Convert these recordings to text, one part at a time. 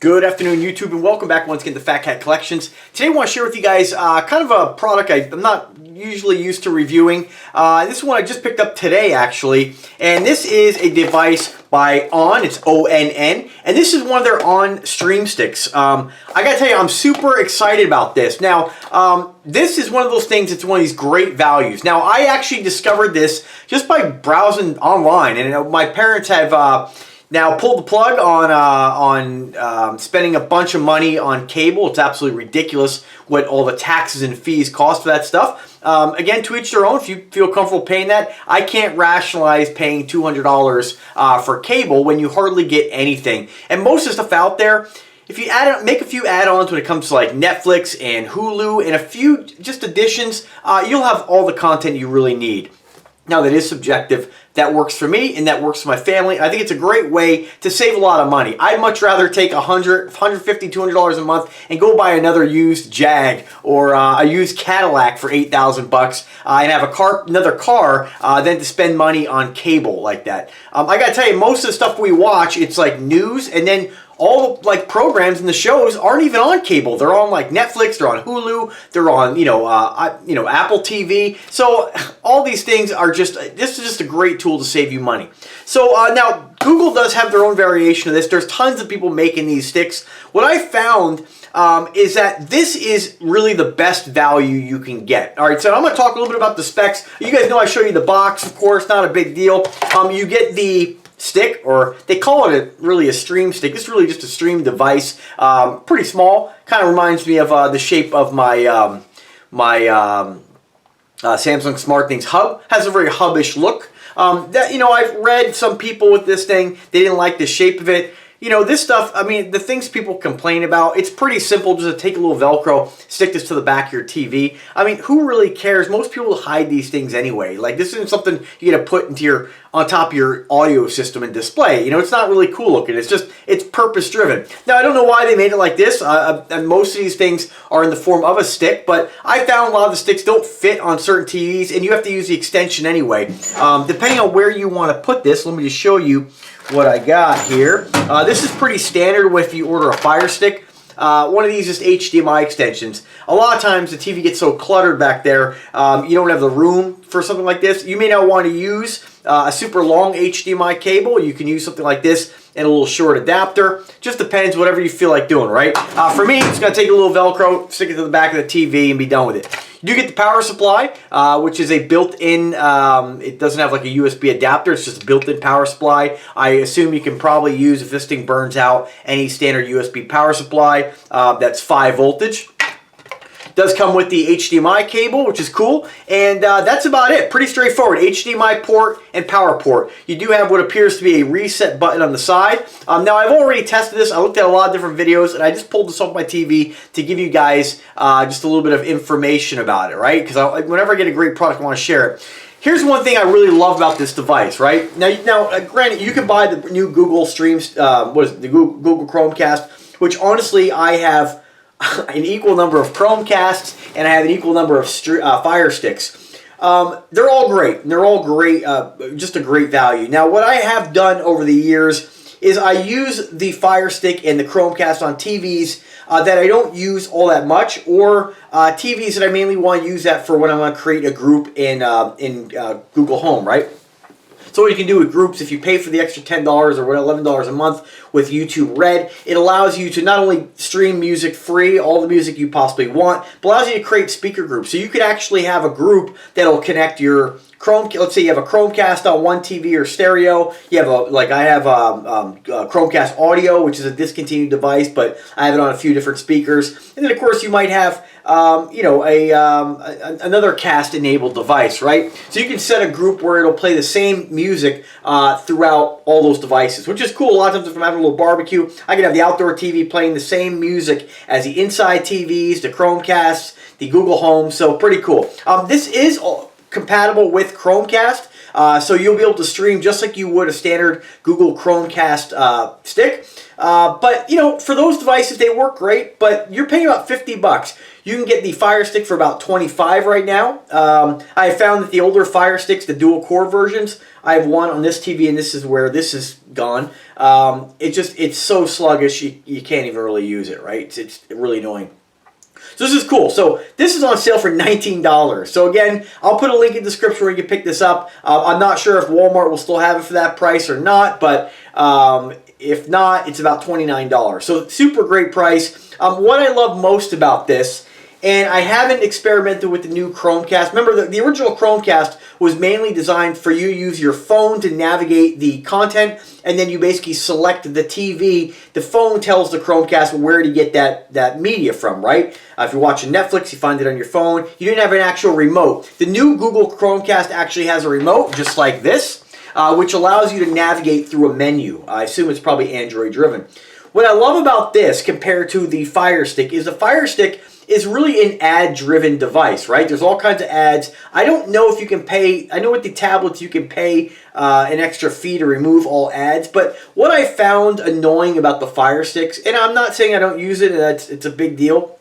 Good afternoon, YouTube, and welcome back once again to Fat Cat Collections. Today I want to share with you guys kind of a product I'm not usually used to reviewing. This is one I just picked up today, actually, and this is a device by ON. It's ONN, and this is one of their ON stream sticks. I gotta tell you, I'm super excited about this. Now, this is one of those things that's one of these great values. Now, I actually discovered this just by browsing online, and my parents have now pulled the plug on spending a bunch of money on cable. It's absolutely ridiculous what all the taxes and fees cost for that stuff. Again, to each their own. If you feel comfortable paying that, I can't rationalize paying $200 for cable when you hardly get anything. And most of the stuff out there, if you make a few add-ons when it comes to like Netflix and Hulu and a few just additions, you'll have all the content you really need. Now, that is subjective. That works for me and that works for my family. I think it's a great way to save a lot of money. I'd much rather take $100, $150, $200 a month and go buy another used Jag or a used Cadillac for $8,000 and have another car than to spend money on cable like that. I gotta tell you, most of the stuff we watch, it's like news, and then all the like programs and the shows aren't even on cable. They're on like Netflix, they're on Hulu, they're on Apple TV. So all these things are this is just a great tool to save you money. So now Google does have their own variation of this. There's tons of people making these sticks. What I found is that this is really the best value you can get. All right, so I'm going to talk a little bit about the specs. You guys know I show you the box, of course, not a big deal. You get the stick, or they call it really a stream stick. It's really just a stream device. Pretty small. Kind of reminds me of the shape of my Samsung SmartThings hub. Has a very hubbish look. I've read some people with this thing, they didn't like the shape of it. You know, this stuff, I mean, the things people complain about, it's pretty simple just to take a little Velcro, stick this to the back of your TV. I mean, who really cares? Most people hide these things anyway. Like, this isn't something you gotta put on top of your audio system and display. You know, it's not really cool looking. It's purpose driven. Now, I don't know why they made it like this. And most of these things are in the form of a stick, but I found a lot of the sticks don't fit on certain TVs, and you have to use the extension anyway. Depending on where you want to put this, let me just show you what I got here. This is pretty standard if you order a Fire Stick. One of these is HDMI extensions. A lot of times the TV gets so cluttered back there, you don't have the room for something like this. You may not want to use a super long HDMI cable. You can use something like this and a little short adapter. Just depends, whatever you feel like doing, right? For me, it's going to take a little Velcro, stick it to the back of the TV, and be done with it. You do get the power supply, which is a built-in, it doesn't have like a USB adapter, it's just a built-in power supply. I assume you can probably use, if this thing burns out, any standard USB power supply. That's 5 voltage. Does come with the HDMI cable, which is cool, and that's about it. Pretty straightforward. HDMI port and power port. You do have what appears to be a reset button on the side. Now, I've already tested this. I looked at a lot of different videos, and I just pulled this off my TV to give you guys just a little bit of information about it, right? Because whenever I get a great product, I want to share it. Here's one thing I really love about this device, right? Now, granted, you can buy the new Google Streams, the Google Chromecast, which honestly I have an equal number of Chromecasts, and I have an equal number of Fire Sticks. They're all great. They're all great, just a great value. Now, what I have done over the years is I use the Fire Stick and the Chromecast on TVs that I don't use all that much, or TVs that I mainly want to use that for when I want to create a group in Google Home, right? So what you can do with groups, if you pay for the extra $10 or $11 a month with YouTube Red, it allows you to not only stream music free, all the music you possibly want, but allows you to create speaker groups. So you could actually have a group that'll connect your let's say you have a Chromecast on one TV or stereo. You have I have a Chromecast Audio, which is a discontinued device, but I have it on a few different speakers. And then of course you might have another cast-enabled device, right? So you can set a group where it'll play the same music throughout all those devices, which is cool. A lot of times if I'm having a little barbecue, I can have the outdoor TV playing the same music as the inside TVs, the Chromecasts, the Google Home, so pretty cool. This is compatible with Chromecast. So you'll be able to stream just like you would a standard Google Chromecast stick. But, you know, for those devices, they work great, but you're paying about 50 bucks. You can get the Fire Stick for about 25 right now. I found that the older Fire Sticks, the dual core versions, I have one on this TV, and this is where this is gone. It's so sluggish, you can't even really use it, right? It's really annoying. So this is cool. So this is on sale for $19. So again, I'll put a link in the description where you can pick this up. I'm not sure if Walmart will still have it for that price or not, but if not, it's about $29. So super great price. What I love most about this, and I haven't experimented with the new Chromecast. Remember, the original Chromecast was mainly designed for you to use your phone to navigate the content, and then you basically select the TV. The phone tells the Chromecast where to get that media from, right? If you're watching Netflix, you find it on your phone. You didn't have an actual remote. The new Google Chromecast actually has a remote, just like this, which allows you to navigate through a menu. I assume it's probably Android driven. What I love about this compared to the Fire Stick is the Fire Stick is really an ad-driven device, right? There's all kinds of ads. I don't know if you can pay. I know with the tablets you can pay an extra fee to remove all ads, but what I found annoying about the Fire Sticks, and I'm not saying I don't use it, it's a big deal,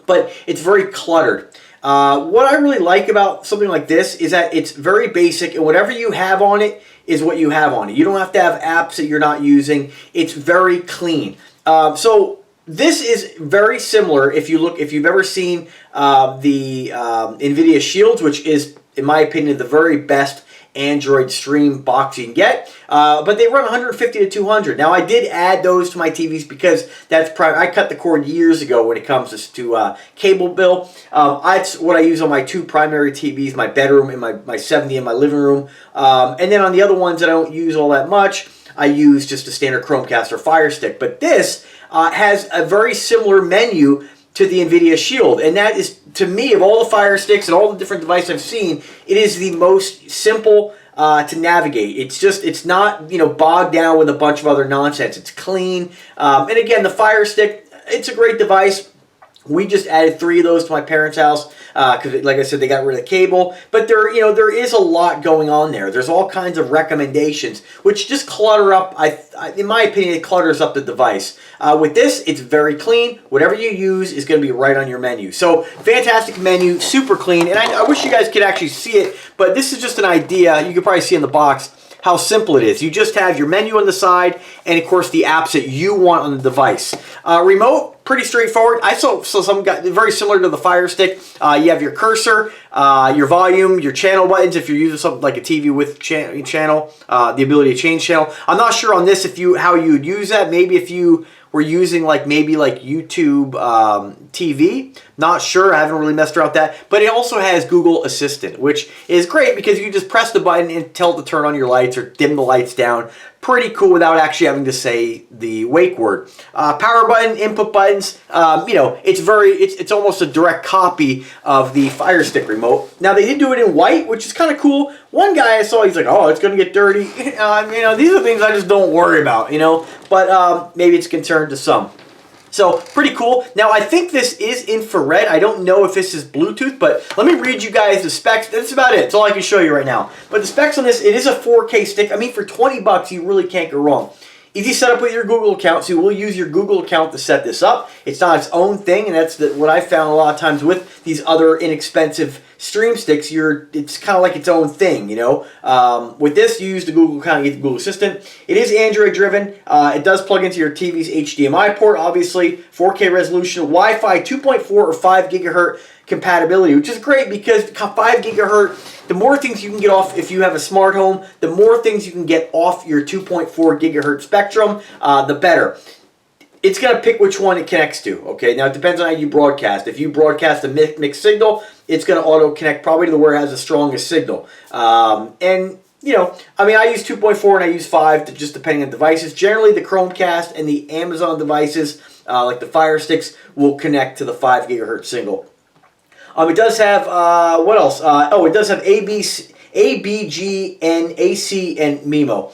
but it's very cluttered. What I really like about something like this is that it's very basic, and whatever you have on it is what you have on it. You don't have to have apps that you're not using. It's very clean. So this is very similar if you've ever seen the NVIDIA Shields, which is, in my opinion, the very best Android stream box you can get. But they run 150 to 200. Now, I did add those to my TVs because I cut the cord years ago when it comes to cable bill. That's what I use on my two primary TVs, my bedroom and my 70 in my living room. And then on the other ones that I don't use all that much, I use just a standard Chromecast or Fire Stick. But this has a very similar menu to the NVIDIA Shield, and that is, to me, of all the Fire Sticks and all the different devices I've seen, it is the most simple to navigate. It's not, you know, bogged down with a bunch of other nonsense. It's clean, and again, the Fire Stick, it's a great device. We just added 3 of those to my parents' house because, like I said, they got rid of the cable. But there is a lot going on there. There's all kinds of recommendations, which just clutter up. In my opinion, it clutters up the device. With this, it's very clean. Whatever you use is going to be right on your menu. So, fantastic menu, super clean. And I wish you guys could actually see it, but this is just an idea. You can probably see in the box how simple it is. You just have your menu on the side and, of course, the apps that you want on the device. Remote, pretty straightforward. I saw some got very similar to the Fire Stick. You have your cursor, your volume, your channel buttons if you're using something like a TV with channel, the ability to change channel. I'm not sure on this how you would use that. Maybe if you were using maybe YouTube TV. Not sure. I haven't really messed around with that. But it also has Google Assistant, which is great because you can just press the button and tell it to turn on your lights or dim the lights down. Pretty cool without actually having to say the wake word. Power button, input buttons. It's almost a direct copy of the Fire Stick remote. Now they did do it in white, which is kind of cool. One guy I saw, he's like, "Oh, it's going to get dirty." These are things I just don't worry about, But maybe it's a concern to some. So, pretty cool. Now, I think this is infrared. I don't know if this is Bluetooth, but let me read you guys the specs. That's about it. That's all I can show you right now. But the specs on this, it is a 4K stick. I mean, for 20 bucks, you really can't go wrong. Easy setup with your Google account, so you will use your Google account to set this up. It's not its own thing, and that's what I found a lot of times with these other inexpensive stream sticks. It's kind of like its own thing, With this, you use the Google account, you get the Google Assistant. It is Android driven. It does plug into your TV's HDMI port, obviously. 4K resolution, Wi-Fi 2.4 or 5 gigahertz compatibility, which is great because 5 gigahertz, the more things you can get off if you have a smart home, the more things you can get off your 2.4 gigahertz spectrum, the better. It's going to pick which one it connects to, okay? Now, it depends on how you broadcast. If you broadcast a mixed signal, it's going to auto-connect probably to where it has the strongest signal. I use 2.4 and I use 5, just depending on devices. Generally, the Chromecast and the Amazon devices, like the Fire Sticks, will connect to the 5 gigahertz signal. It does have, what else? It does have ABG, and AC, and MIMO.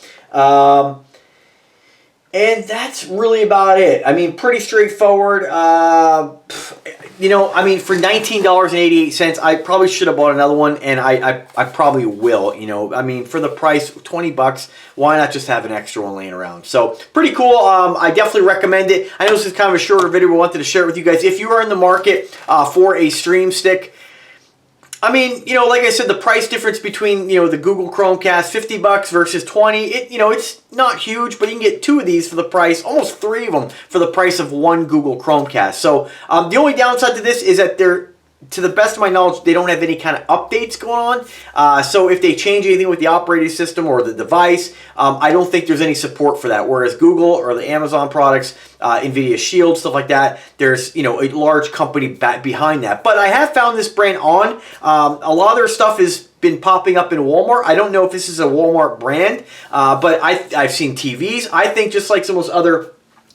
And that's really about it. I mean, pretty straightforward. You know, I mean, for $19.88, I probably should have bought another one, and I probably will. You know, I mean, for the price, 20 bucks, why not just have an extra one laying around? So, pretty cool. I definitely recommend it. I know this is kind of a shorter video, but I wanted to share it with you guys. If you are in the market for a stream stick, I mean, you know, like I said, the price difference between, you know, the Google Chromecast, 50 bucks versus 20, you know, it's not huge, but you can get 2 of these for the price, almost 3 of them for the price of 1 Google Chromecast. So the only downside to this is that they're, to the best of my knowledge, they don't have any kind of updates going on. So if they change anything with the operating system or the device, I don't think there's any support for that. Whereas Google or the Amazon products, NVIDIA Shield, stuff like that, there's, you know, a large company behind that. But I have found this brand on. A lot of their stuff has been popping up in Walmart. I don't know if this is a Walmart brand, but I've seen TVs. I think just like some of those other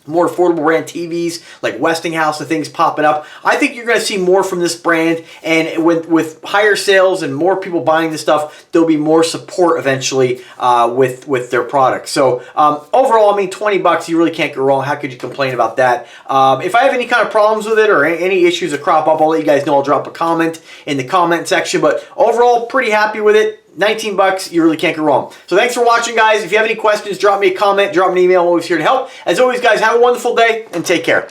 more affordable brand TVs like Westinghouse and things popping up, I think you're going to see more from this brand, and with higher sales and more people buying this stuff, there'll be more support eventually with their products. So overall, I mean, 20 bucks, you really can't go wrong. How could you complain about that? If I have any kind of problems with it or any issues that crop up, I'll let you guys know. I'll drop a comment in the comment section, but overall, pretty happy with it. 19 bucks, you really can't go wrong. So thanks for watching, guys. If you have any questions, drop me a comment, drop me an email. I'm always here to help. As always, guys, have a wonderful day and take care.